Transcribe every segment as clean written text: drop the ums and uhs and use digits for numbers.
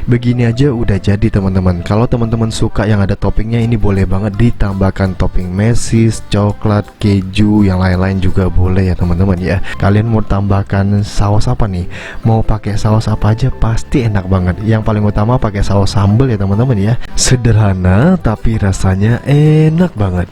Begini aja udah jadi teman-teman. Kalau teman-teman suka yang ada toppingnya, ini boleh banget ditambahkan topping mesis, coklat, keju, yang lain-lain juga boleh ya teman-teman ya. Kalian mau tambahkan saus apa nih? Mau pakai saus apa aja pasti enak banget. Yang paling utama pakai saus sambal ya teman-teman ya. Sederhana tapi rasanya enak banget.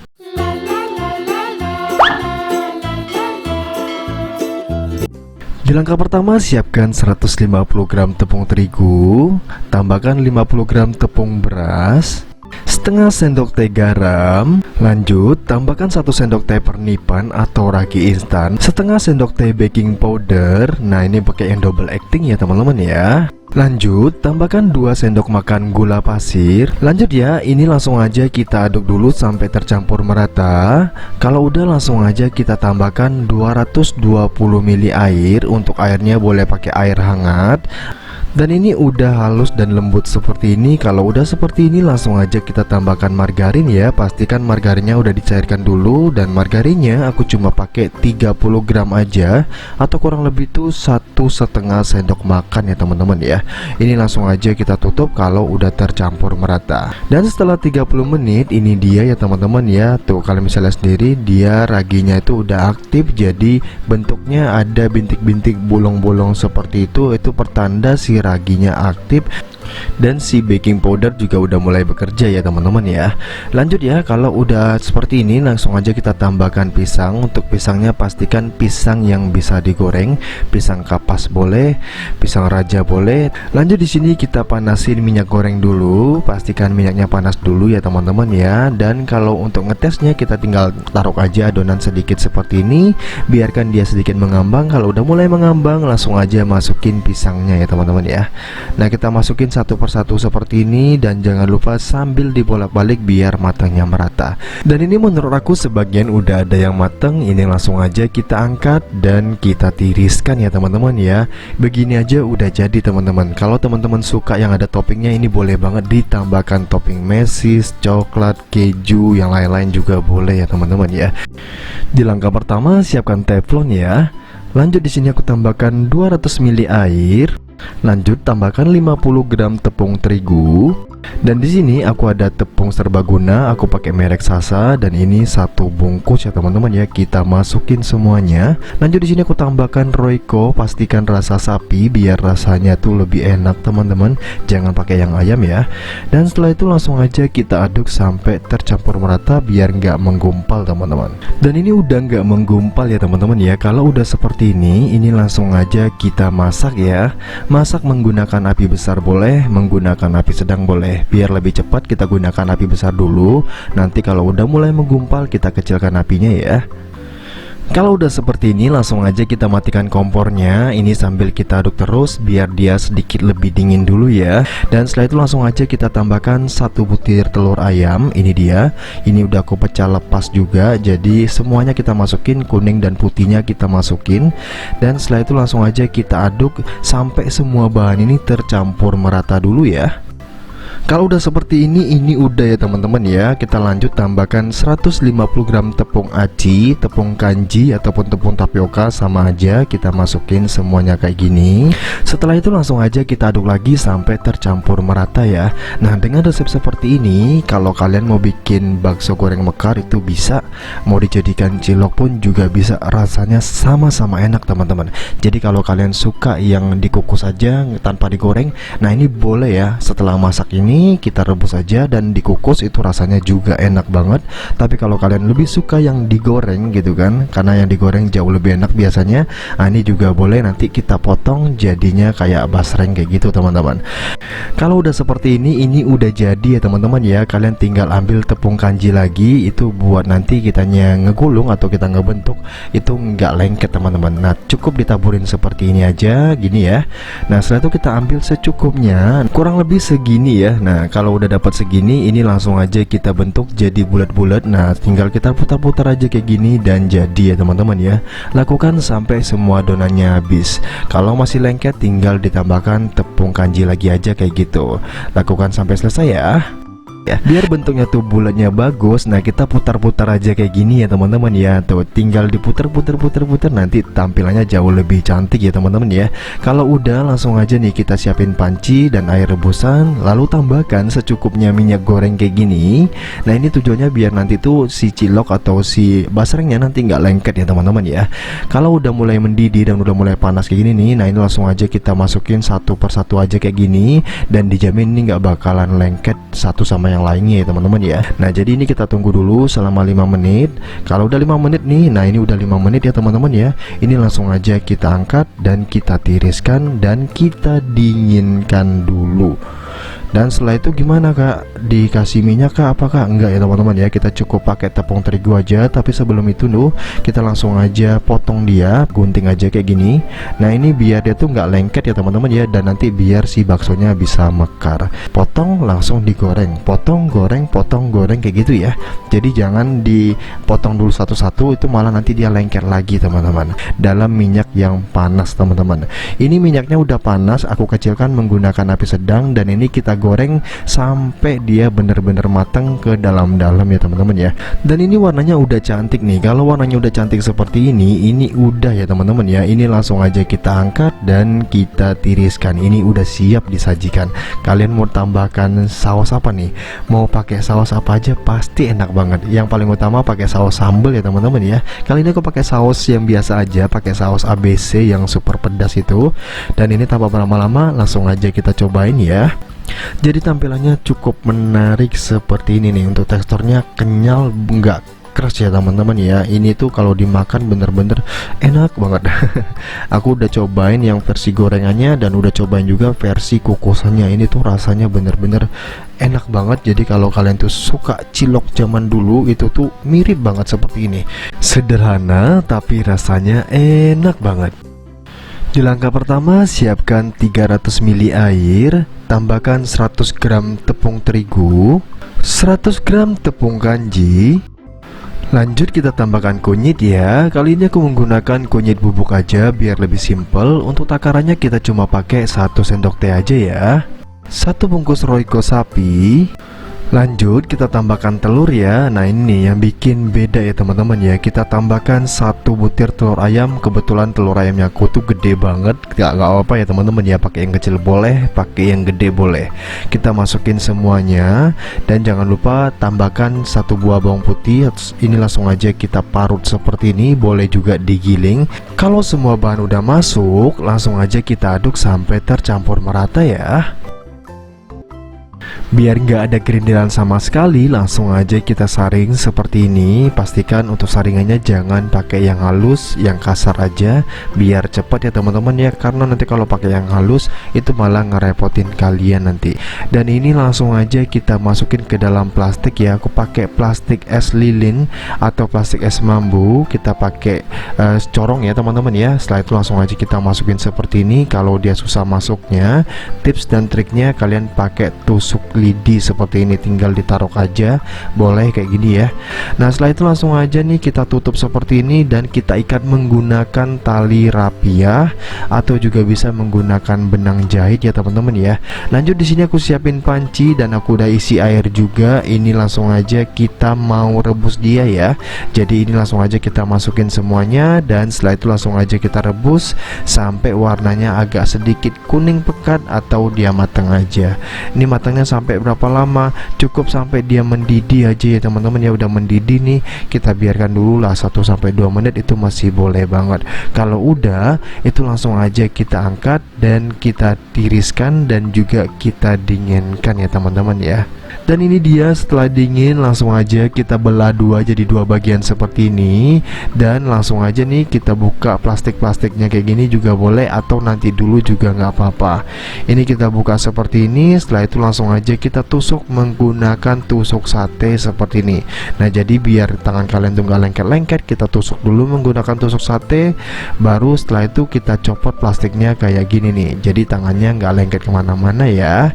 Di langkah pertama, siapkan 150 gram tepung terigu, tambahkan 50 gram tepung beras, setengah sendok teh garam, lanjut tambahkan 1 sendok teh pernipan atau ragi instan, setengah sendok teh baking powder. Nah, ini pakai yang double acting ya teman-teman ya. Lanjut tambahkan 2 sendok makan gula pasir. Lanjut ya, ini langsung aja kita aduk dulu sampai tercampur merata. Kalau udah langsung aja kita tambahkan 220 ml air. Untuk airnya boleh pakai air hangat. Dan ini udah halus dan lembut seperti ini. Kalau udah seperti ini langsung aja kita tambahkan margarin ya. Pastikan margarinnya udah dicairkan dulu. Dan margarinnya aku cuma pakai 30 gram aja, atau kurang lebih tuh 1,5 sendok makan ya teman-teman ya. Ini langsung aja kita tutup kalau udah tercampur merata. Dan setelah 30 menit ini dia ya teman-teman ya. Tuh kalian bisa lihat sendiri, dia raginya itu udah aktif. Jadi bentuknya ada bintik-bintik bolong-bolong seperti itu. Itu pertanda si raginya aktif. Dan si baking powder juga udah mulai bekerja ya teman-teman ya. Lanjut ya, kalau udah seperti ini langsung aja kita tambahkan pisang. Untuk pisangnya pastikan pisang yang bisa digoreng, pisang kapas boleh, pisang raja boleh. Lanjut di sini kita panasin minyak goreng dulu. Pastikan minyaknya panas dulu ya teman-teman ya. Dan kalau untuk ngetesnya kita tinggal taruh aja adonan sedikit seperti ini, biarkan dia sedikit mengambang. Kalau udah mulai mengambang langsung aja masukin pisangnya ya teman-teman ya. Nah, kita masukin satu persatu seperti ini, dan jangan lupa sambil dibolak-balik biar matangnya merata. Dan ini menurut aku sebagian udah ada yang matang. Ini langsung aja kita angkat dan kita tiriskan ya teman-teman ya. Begini aja udah jadi teman-teman. Kalau teman-teman suka yang ada toppingnya, ini boleh banget ditambahkan topping mesis, coklat, keju, yang lain-lain juga boleh ya teman-teman ya. Di langkah pertama siapkan teflon ya. Lanjut di sini aku tambahkan 200 ml air. Lanjut tambahkan 50 gram tepung terigu. Dan di sini aku ada tepung serbaguna, aku pakai merek Sasa, dan ini 1 bungkus ya teman-teman ya. Kita masukin semuanya. Lanjut di sini aku tambahkan Royco, pastikan rasa sapi biar rasanya tuh lebih enak teman-teman. Jangan pakai yang ayam ya. Dan setelah itu langsung aja kita aduk sampai tercampur merata biar nggak menggumpal teman-teman. Dan ini udah nggak menggumpal ya teman-teman ya. Kalau udah seperti ini langsung aja kita masak ya. Masak menggunakan api besar boleh, menggunakan api sedang boleh. Biar lebih cepat kita gunakan api besar dulu. Nanti kalau udah mulai menggumpal kita kecilkan apinya ya. Kalau udah seperti ini langsung aja kita matikan kompornya. Ini sambil kita aduk terus biar dia sedikit lebih dingin dulu ya. Dan setelah itu langsung aja kita tambahkan 1 butir telur ayam. Ini dia. Ini udah aku pecah lepas juga. Jadi semuanya kita masukin, kuning dan putihnya kita masukin. Dan setelah itu langsung aja kita aduk sampai semua bahan ini tercampur merata dulu ya. Kalau udah seperti ini udah ya teman-teman ya. Kita lanjut tambahkan 150 gram tepung aci, tepung kanji ataupun tepung tapioka, sama aja kita masukin semuanya kayak gini. Setelah itu langsung aja kita aduk lagi sampai tercampur merata ya. Nah, dengan resep seperti ini kalau kalian mau bikin bakso goreng mekar itu bisa, mau dijadikan cilok pun juga bisa. Rasanya sama-sama enak teman-teman. Jadi kalau kalian suka yang dikukus aja tanpa digoreng, nah ini boleh ya. Setelah masak ini kita rebus aja dan dikukus, itu rasanya juga enak banget. Tapi kalau kalian lebih suka yang digoreng gitu kan, karena yang digoreng jauh lebih enak biasanya, nah ini juga boleh. Nanti kita potong jadinya kayak basreng kayak gitu teman-teman. Kalau udah seperti ini udah jadi ya teman-teman ya. Kalian tinggal ambil tepung kanji lagi, itu buat nanti kitanya ngegulung atau kita ngebentuk itu nggak lengket teman-teman. Nah, cukup ditaburin seperti ini aja gini ya. Nah, setelah itu kita ambil secukupnya, kurang lebih segini ya. Nah, kalau udah dapat segini, ini langsung aja kita bentuk jadi bulat-bulat. Nah, tinggal kita putar-putar aja kayak gini dan jadi ya teman-teman ya. Lakukan sampai semua adonannya habis. Kalau masih lengket tinggal ditambahkan tepung kanji lagi aja kayak gitu. Lakukan sampai selesai ya. ya. Biar bentuknya tuh bulatnya bagus, nah kita putar-putar aja kayak gini ya teman-teman ya. Tuh tinggal diputar-putar-putar-putar, nanti tampilannya jauh lebih cantik ya teman-teman ya. Kalau udah, langsung aja nih kita siapin panci dan air rebusan, lalu tambahkan secukupnya minyak goreng kayak gini. Nah ini tujuannya biar nanti tuh si cilok atau si basrengnya nanti nggak lengket ya teman-teman ya. Kalau udah mulai mendidih dan udah mulai panas kayak gini nih, nah ini langsung aja kita masukin satu persatu aja kayak gini, dan dijamin ini nggak bakalan lengket satu sama yang lainnya ya teman-teman ya. Nah jadi ini kita tunggu dulu selama 5 menit. Kalau udah 5 menit nih, nah ini udah 5 menit ya teman-teman ya. Ini langsung aja kita angkat dan kita tiriskan dan kita dinginkan dulu. Dan setelah itu gimana kak? Dikasih minyak kah? Apakah enggak ya teman-teman ya? Kita cukup pakai tepung terigu aja. Tapi sebelum itu kita langsung aja potong dia, gunting aja kayak gini. Nah ini biar dia tuh nggak lengket ya teman-teman ya, dan nanti biar si baksonya bisa mekar. Potong langsung digoreng, potong goreng kayak gitu ya. Jadi jangan dipotong dulu satu-satu, itu malah nanti dia lengket lagi teman-teman. Dalam minyak yang panas teman-teman. Ini minyaknya udah panas, aku kecilkan menggunakan api sedang, dan ini kita goreng sampai dia bener-bener matang ke dalam-dalam ya teman-teman ya. Dan ini warnanya udah cantik nih. Kalau warnanya udah cantik seperti ini udah ya teman-teman ya. Ini langsung aja kita angkat dan kita tiriskan. Ini udah siap disajikan. Kalian mau tambahkan saus apa nih? Mau pakai saus apa aja pasti enak banget. Yang paling utama pakai saus sambal ya teman-teman ya. Kali ini aku pakai saus yang biasa aja, pakai saus ABC yang super pedas itu. Dan ini tanpa berlama-lama langsung aja kita cobain ya. Jadi tampilannya cukup menarik seperti ini nih. Untuk teksturnya kenyal, nggak keras ya teman-teman ya. Ini tuh kalau dimakan bener-bener enak banget. Aku udah cobain yang versi gorengannya dan udah cobain juga versi kukusannya. Ini tuh rasanya bener-bener enak banget. Jadi kalau kalian tuh suka cilok zaman dulu, itu tuh mirip banget seperti ini. Sederhana tapi rasanya enak banget. Di langkah pertama, siapkan 300 ml air, tambahkan 100 gram tepung terigu, 100 gram tepung kanji. Lanjut kita tambahkan kunyit ya. Kali ini aku menggunakan kunyit bubuk aja biar lebih simple. Untuk takarannya kita cuma pakai 1 sendok teh aja ya. 1 bungkus Royco sapi. Lanjut kita tambahkan telur ya. Nah ini yang bikin beda ya teman-teman ya. Kita tambahkan 1 butir telur ayam. Kebetulan telur ayamnya aku tuh gede banget. Gak apa-apa ya teman-teman ya. Pakai yang kecil boleh, pakai yang gede boleh. Kita masukin semuanya. Dan jangan lupa tambahkan 1 buah bawang putih. Ini langsung aja kita parut seperti ini. Boleh juga digiling. Kalau semua bahan udah masuk, langsung aja kita aduk sampai tercampur merata ya. Biar nggak ada gerindiran sama sekali, langsung aja kita saring seperti ini. Pastikan untuk saringannya jangan pakai yang halus, yang kasar aja, biar cepat ya teman-teman ya. Karena nanti kalau pakai yang halus itu malah ngerepotin kalian nanti. Dan ini langsung aja kita masukin ke dalam plastik ya. Aku pakai plastik es lilin atau plastik es mambu. Kita pakai corong ya teman-teman ya. Setelah itu langsung aja kita masukin seperti ini. Kalau dia susah masuknya, tips dan triknya kalian pakai tusuk lidi seperti ini, tinggal ditaruh aja, boleh kayak gini ya. Nah setelah itu langsung aja nih kita tutup seperti ini dan kita ikat menggunakan tali rapiah atau juga bisa menggunakan benang jahit ya teman-teman ya. Lanjut di sini aku siapin panci dan aku udah isi air juga. Ini langsung aja kita mau rebus dia ya. Jadi ini langsung aja kita masukin semuanya dan setelah itu langsung aja kita rebus sampai warnanya agak sedikit kuning pekat atau dia matang aja. Ini matangnya sampai berapa lama? Cukup sampai dia mendidih aja ya teman-teman ya. Udah mendidih nih, kita biarkan dulu lah 1-2 menit, itu masih boleh banget. Kalau udah, itu langsung aja kita angkat dan kita tiriskan dan juga kita dinginkan ya teman-teman ya. Dan ini dia setelah dingin, langsung aja kita belah jadi 2 bagian seperti ini. Dan langsung aja nih kita buka plastik-plastiknya kayak gini juga boleh, atau nanti dulu juga nggak apa-apa. Ini kita buka seperti ini. Setelah itu langsung aja kita tusuk menggunakan tusuk sate seperti ini. Nah jadi biar tangan kalian tuh nggak lengket-lengket, kita tusuk dulu menggunakan tusuk sate. Baru setelah itu kita copot plastiknya kayak gini nih. Jadi tangannya nggak lengket kemana-mana ya.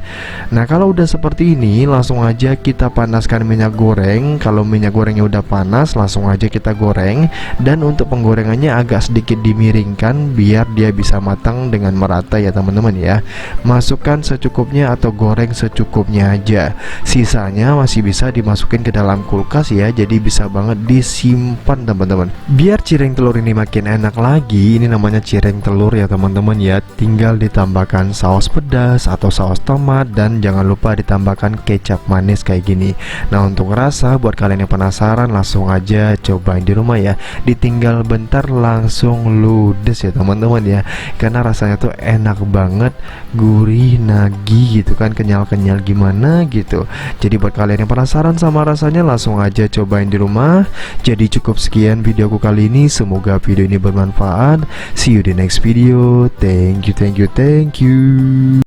Nah kalau udah seperti ini, langsung aja kita panaskan minyak goreng. Kalau minyak gorengnya udah panas, langsung aja kita goreng. Dan untuk penggorengannya agak sedikit dimiringkan biar dia bisa matang dengan merata ya teman-teman ya. Masukkan secukupnya atau goreng secukupnya dalamnya aja. Sisanya masih bisa dimasukin ke dalam kulkas ya, jadi bisa banget disimpan teman-teman. Biar cireng telur ini makin enak lagi, ini namanya cireng telur ya teman-teman ya, tinggal ditambahkan saus pedas atau saus tomat, dan jangan lupa ditambahkan kecap manis kayak gini. Nah, untuk rasa buat kalian yang penasaran langsung aja cobain di rumah ya, ditinggal bentar langsung ludes ya teman-teman ya, karena rasanya tuh enak banget, gurih, nagih gitu kan, kenyal-kenyal gimana gitu. Jadi buat kalian yang penasaran sama rasanya langsung aja cobain di rumah. Jadi cukup sekian videoku kali ini, semoga video ini bermanfaat. See you di next video. Thank you.